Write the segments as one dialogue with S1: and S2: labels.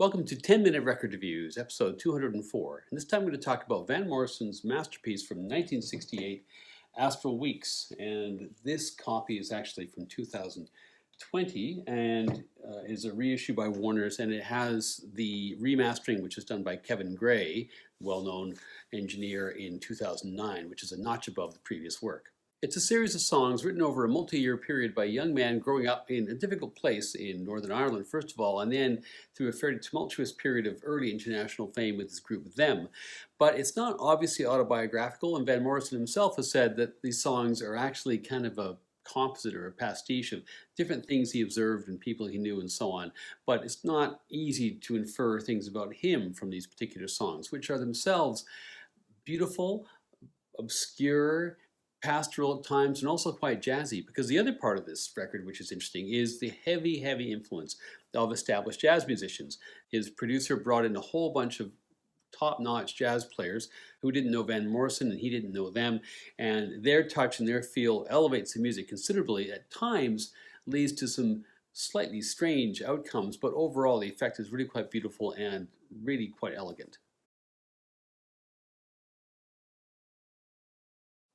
S1: Welcome to 10-Minute Record Reviews, episode 204. And this time I'm going to talk about Van Morrison's masterpiece from 1968, Astral Weeks. And this copy is actually from 2020 and is a reissue by Warner's. And it has the remastering, which is done by Kevin Gray, well-known engineer, in 2009, which is a notch above the previous work. It's a series of songs written over a multi-year period by a young man growing up in a difficult place in Northern Ireland, first of all, and then through a fairly tumultuous period of early international fame with his group Them. But it's not obviously autobiographical, and Van Morrison himself has said that these songs are actually kind of a composite or a pastiche of different things he observed and people he knew and so on. But it's not easy to infer things about him from these particular songs, which are themselves beautiful, obscure, pastoral at times, and also quite jazzy, because the other part of this record, which is interesting, is the heavy influence of established jazz musicians. His producer brought in a whole bunch of top-notch jazz players who didn't know Van Morrison and he didn't know them, and their touch and their feel elevates the music considerably. At times leads to some slightly strange outcomes, but overall the effect is really quite beautiful and really quite elegant.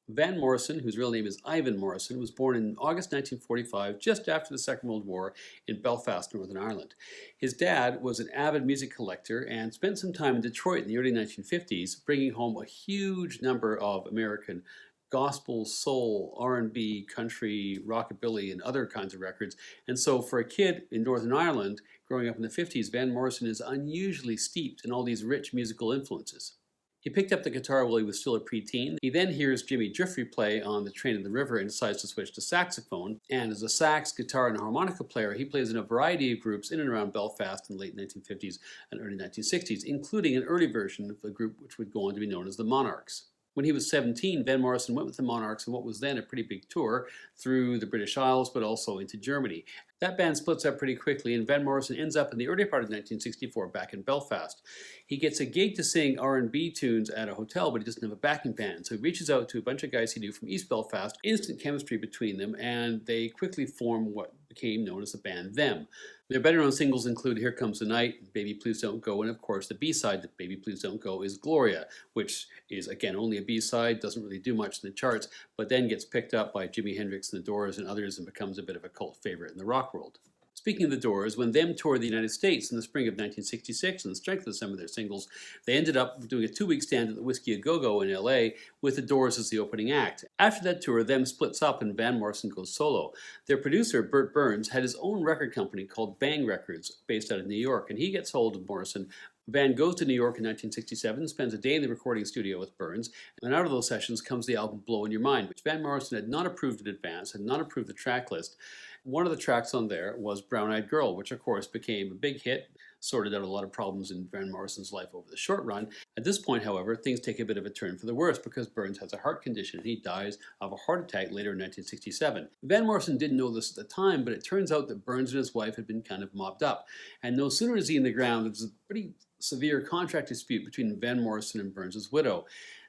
S1: Van Morrison, whose real name is Ivan Morrison, was born in August 1945, just after the Second World War, in Belfast, Northern Ireland. His dad was an avid music collector and spent some time in Detroit in the early 1950s, bringing home a huge number of American gospel, soul, R&B, country, rockabilly, and other kinds of records. And so for a kid in Northern Ireland, growing up in the 50s, Van Morrison is unusually steeped in all these rich musical influences. He picked up the guitar while he was still a preteen. He then hears Jimmy Jeffrey play on The Train of the River and decides to switch to saxophone. And as a sax, guitar, and harmonica player, he plays in a variety of groups in and around Belfast in the late 1950s and early 1960s, including an early version of a group which would go on to be known as the Monarchs. When he was 17, Van Morrison went with the Monarchs on what was then a pretty big tour through the British Isles, but also into Germany. That band splits up pretty quickly, and Van Morrison ends up in the early part of 1964 back in Belfast. He gets a gig to sing R&B tunes at a hotel, but he doesn't have a backing band, so he reaches out to a bunch of guys he knew from East Belfast. Instant chemistry between them, and they quickly form what became known as the band Them. Their better-known singles include Here Comes the Night, Baby Please Don't Go, and of course the B-side to Baby Please Don't Go is Gloria, which is, again, only a B-side, doesn't really do much in the charts, but then gets picked up by Jimi Hendrix and the Doors and others and becomes a bit of a cult favorite in the rock world. Speaking of the Doors, when Them toured the United States in the spring of 1966 on the strength of some of their singles, they ended up doing a 2-week stand at the Whiskey A Go-Go in LA with the Doors as the opening act. After that tour, Them splits up and Van Morrison goes solo. Their producer, Burt Burns, had his own record company called Bang Records, based out of New York, and he gets hold of Morrison. Van goes to New York in 1967, spends a day in the recording studio with Burns, and out of those sessions comes the album Blow in Your Mind, which Van Morrison had not approved in advance, had not approved the track list. One of the tracks on there was Brown Eyed Girl, which of course became a big hit, sorted out a lot of problems in Van Morrison's life over the short run. At this point, however, things take a bit of a turn for the worse because Burns has a heart condition and he dies of a heart attack later in 1967. Van Morrison didn't know this at the time, but it turns out that Burns and his wife had been kind of mobbed up. And no sooner is he in the ground, there's a pretty severe contract dispute between Van Morrison and Burns' widow.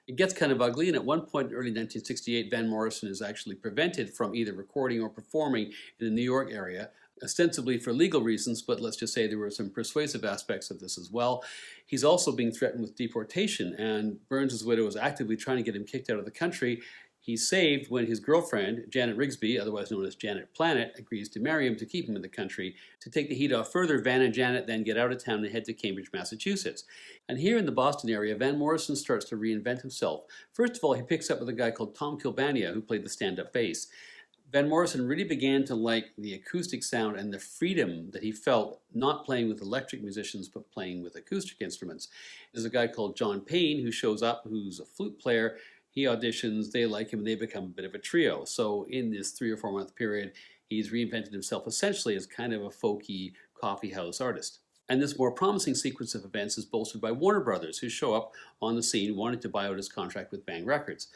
S1: It gets kind of ugly, and at one point in early 1968, Van Morrison is actually prevented from either recording or performing in the New York area, ostensibly for legal reasons, but let's just say there were some persuasive aspects of this as well. He's also being threatened with deportation, and Burns' widow is actively trying to get him kicked out of the country. He's saved when his girlfriend, Janet Rigsby, otherwise known as Janet Planet, agrees to marry him to keep him in the country. To take the heat off further, Van and Janet then get out of town and head to Cambridge, Massachusetts. And here in the Boston area, Van Morrison starts to reinvent himself. First of all, he picks up with a guy called Tom Kilbania, who played the stand-up bass. Van Morrison really began to like the acoustic sound and the freedom that he felt not playing with electric musicians but playing with acoustic instruments. There's a guy called John Payne who shows up, who's a flute player. He auditions, they like him, and they become a bit of a trio. So in this 3 or 4 month period, he's reinvented himself essentially as kind of a folky coffee house artist. And this more promising sequence of events is bolstered by Warner Brothers, who show up on the scene wanting to buy out his contract with Bang Records.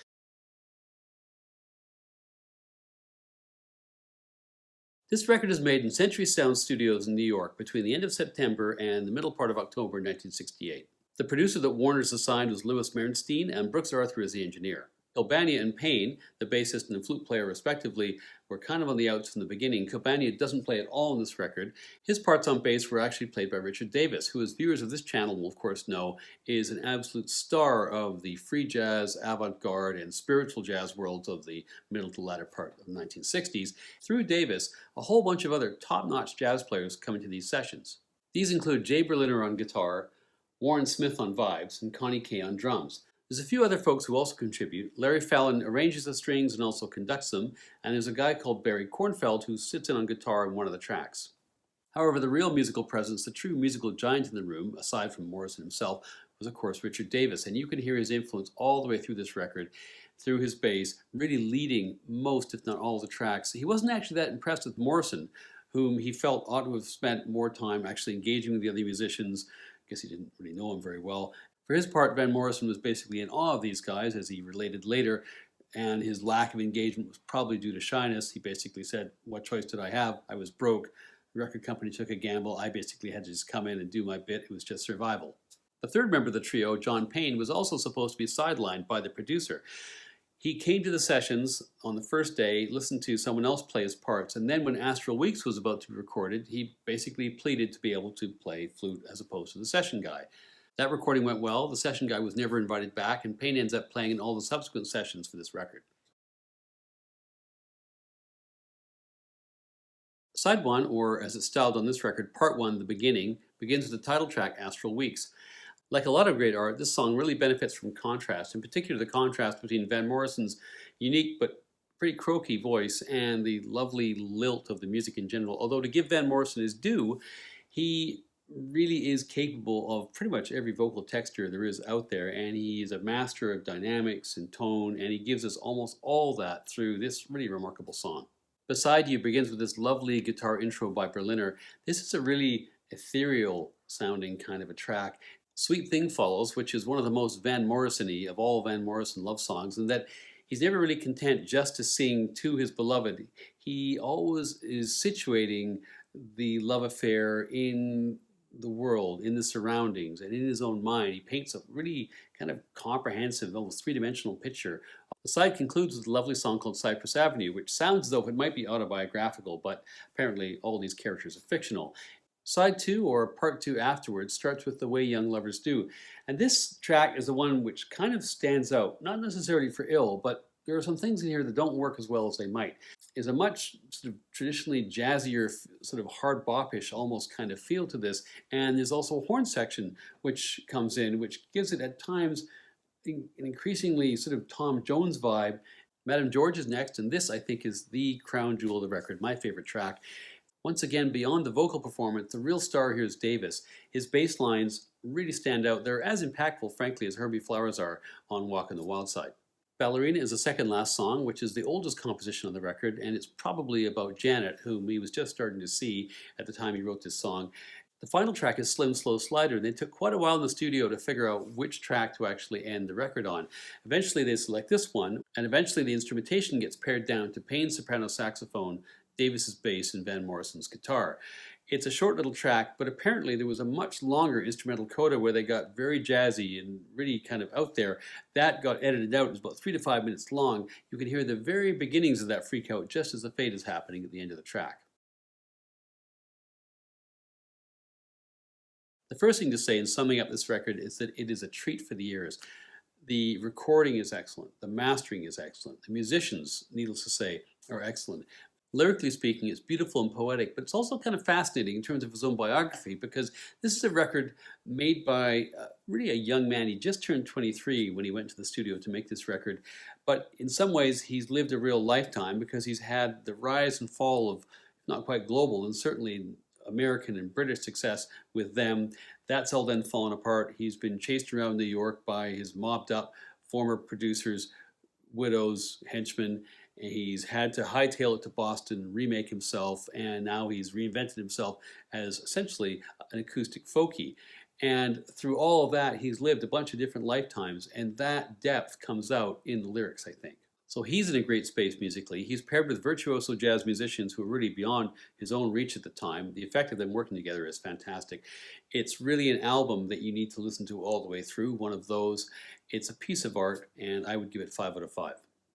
S1: This record is made in Century Sound Studios in New York between the end of September and the middle part of October 1968. The producer that Warner's assigned was Louis Merenstein, and Brooks Arthur is the engineer. Albania and Payne, the bassist and the flute player respectively, were kind of on the outs from the beginning. Albania doesn't play at all in this record. His parts on bass were actually played by Richard Davis, who, as viewers of this channel will of course know, is an absolute star of the free jazz, avant-garde, and spiritual jazz worlds of the middle to latter part of the 1960s. Through Davis, a whole bunch of other top-notch jazz players come into these sessions. These include Jay Berliner on guitar, Warren Smith on vibes, and Connie Kay on drums. There's a few other folks who also contribute. Larry Fallon arranges the strings and also conducts them, and there's a guy called Barry Kornfeld who sits in on guitar in one of the tracks. However, the real musical presence, the true musical giant in the room, aside from Morrison himself, was of course Richard Davis, and you can hear his influence all the way through this record, through his bass, really leading most, if not all, of the tracks. He wasn't actually that impressed with Morrison, whom he felt ought to have spent more time actually engaging with the other musicians. I guess he didn't really know him very well. For his part, Van Morrison was basically in awe of these guys, as he related later, and his lack of engagement was probably due to shyness. He basically said, "What choice did I have? I was broke. The record company took a gamble. I basically had to just come in and do my bit. It was just survival." The third member of the trio, John Payne, was also supposed to be sidelined by the producer. He came to the sessions on the first day, listened to someone else play his parts, and then when Astral Weeks was about to be recorded, he basically pleaded to be able to play flute as opposed to the session guy. That recording went well. The session guy was never invited back, and Payne ends up playing in all the subsequent sessions for this record. Side 1, or as it's styled on this record, Part 1, The Beginning, begins with the title track, Astral Weeks. Like a lot of great art, this song really benefits from contrast, in particular the contrast between Van Morrison's unique but pretty croaky voice and the lovely lilt of the music in general. Although to give Van Morrison his due, he really is capable of pretty much every vocal texture there is out there, and he is a master of dynamics and tone, and he gives us almost all that through this really remarkable song. Beside You begins with this lovely guitar intro by Berliner. This is a really ethereal sounding kind of a track. Sweet Thing follows, which is one of the most Van Morrison-y of all Van Morrison love songs, and that he's never really content just to sing to his beloved. He always is situating the love affair in the world, in the surroundings, and in his own mind. He paints a really kind of comprehensive, almost three-dimensional picture. The side concludes with a lovely song called Cypress Avenue, which sounds as though it might be autobiographical, but apparently all these characters are fictional. Side 2, or Part 2 afterwards, starts with The Way Young Lovers Do. And this track is the one which kind of stands out, not necessarily for ill, but there are some things in here that don't work as well as they might. It's a much sort of traditionally jazzier, sort of hard bop-ish almost kind of feel to this. And there's also a horn section which comes in, which gives it at times an increasingly sort of Tom Jones vibe. Madame George is next, and this I think is the crown jewel of the record, my favorite track. Once again, beyond the vocal performance, the real star here is Davis. His bass lines really stand out. They're as impactful, frankly, as Herbie Flowers are on Walk on the Wild Side. Ballerina is the second last song, which is the oldest composition on the record, and it's probably about Janet, whom he was just starting to see at the time he wrote this song. The final track is Slim Slow Slider, and they took quite a while in the studio to figure out which track to actually end the record on. Eventually they select this one, and eventually the instrumentation gets pared down to Payne's soprano saxophone, Davis's bass, and Van Morrison's guitar. It's a short little track, but apparently there was a much longer instrumental coda where they got very jazzy and really kind of out there. That got edited out. It was about 3 to 5 minutes long. You can hear the very beginnings of that freak out just as the fade is happening at the end of the track. The first thing to say in summing up this record is that it is a treat for the ears. The recording is excellent. The mastering is excellent. The musicians, needless to say, are excellent. Lyrically speaking, it's beautiful and poetic, but it's also kind of fascinating in terms of his own biography, because this is a record made by really a young man. He just turned 23 when he went to the studio to make this record, but in some ways he's lived a real lifetime, because he's had the rise and fall of not quite global and certainly American and British success with them. That's all then fallen apart. He's been chased around New York by his mobbed up former producers, widows, henchmen. He's had to hightail it to Boston, remake himself, and now he's reinvented himself as essentially an acoustic folkie. And through all of that, he's lived a bunch of different lifetimes, and that depth comes out in the lyrics, I think. So he's in a great space musically. He's paired with virtuoso jazz musicians who are really beyond his own reach at the time. The effect of them working together is fantastic. It's really an album that you need to listen to all the way through, one of those. It's a piece of art, and I would give it 5 out of 5.